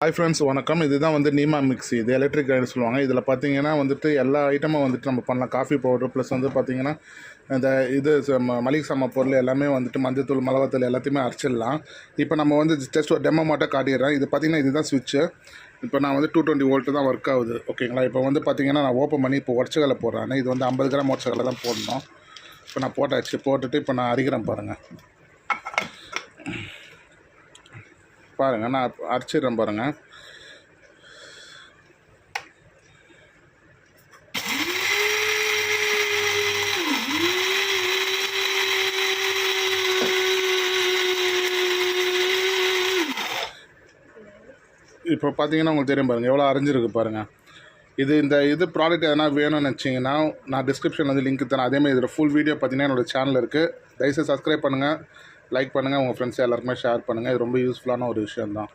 Hi friends, வணக்கம். இதுதான் வந்து நீமா மிக்ஸி. இது எலக்ட்ரிக் கிரைண்டர் சொல்லுவாங்க. இதில் பார்த்தீங்கன்னா வந்துட்டு எல்லா ஐட்டமும் வந்துட்டு நம்ம பண்ணலாம். காஃபி பவுடர் ப்ளஸ் வந்து பார்த்தீங்கன்னா இந்த இது மளிகை சாமான் பொருள் எல்லாமே வந்துட்டு மஞ்சத்தூள், மிளகாத்தூள் எல்லாத்தையுமே அரைச்சிடலாம். இப்போ நம்ம வந்து ஜஸ்ட் ஒரு டெமோ மட்டும் காட்டிடுறேன். இது பார்த்தீங்கன்னா இதுதான் சுவிட்சு. இப்போ நான் வந்து 220 வோல்ட்டு தான் ஒர்க் ஆகுது. ஓகேங்களா? இப்போ வந்து பார்த்தீங்கன்னா நான் ஓப்பன் பண்ணி இப்போ உடச்சக்கல்ல போடுறேன். இது வந்து 50 கிராம் உடச்சக்கல்ல தான் போடணும். இப்போ நான் போட்டுட்டு இப்போ நான் அரைக்கிறேன் பாருங்கள். நான் அரைச்சிடுறேன் பாருங்கள். இப்போ பார்த்தீங்கன்னா உங்களுக்கு தெரியும் பாருங்கள், எவ்வளோ அரைஞ்சிருக்கு பாருங்கள். இந்த ப்ராடக்ட் எதனா வேணும்னு நினச்சிங்கன்னா நான் டிஸ்கிரிப்ஷனில் வந்து லிங்க் தரேன். அதேமாதிரி இதில் ஃபுல் வீடியோ பார்த்தீங்கன்னா என்னோடய சேனல் இருக்குது. தயவுசெய்து சப்ஸ்கிரைப் பண்ணுங்கள், லைக் பண்ணுங்கள், உங்கள் ஃப்ரெண்ட்ஸ் எல்லாருக்குமே ஷேர் பண்ணுங்கள். இது ரொம்ப யூஸ்ஃபுல்லான ஒரு விஷயம் தான்.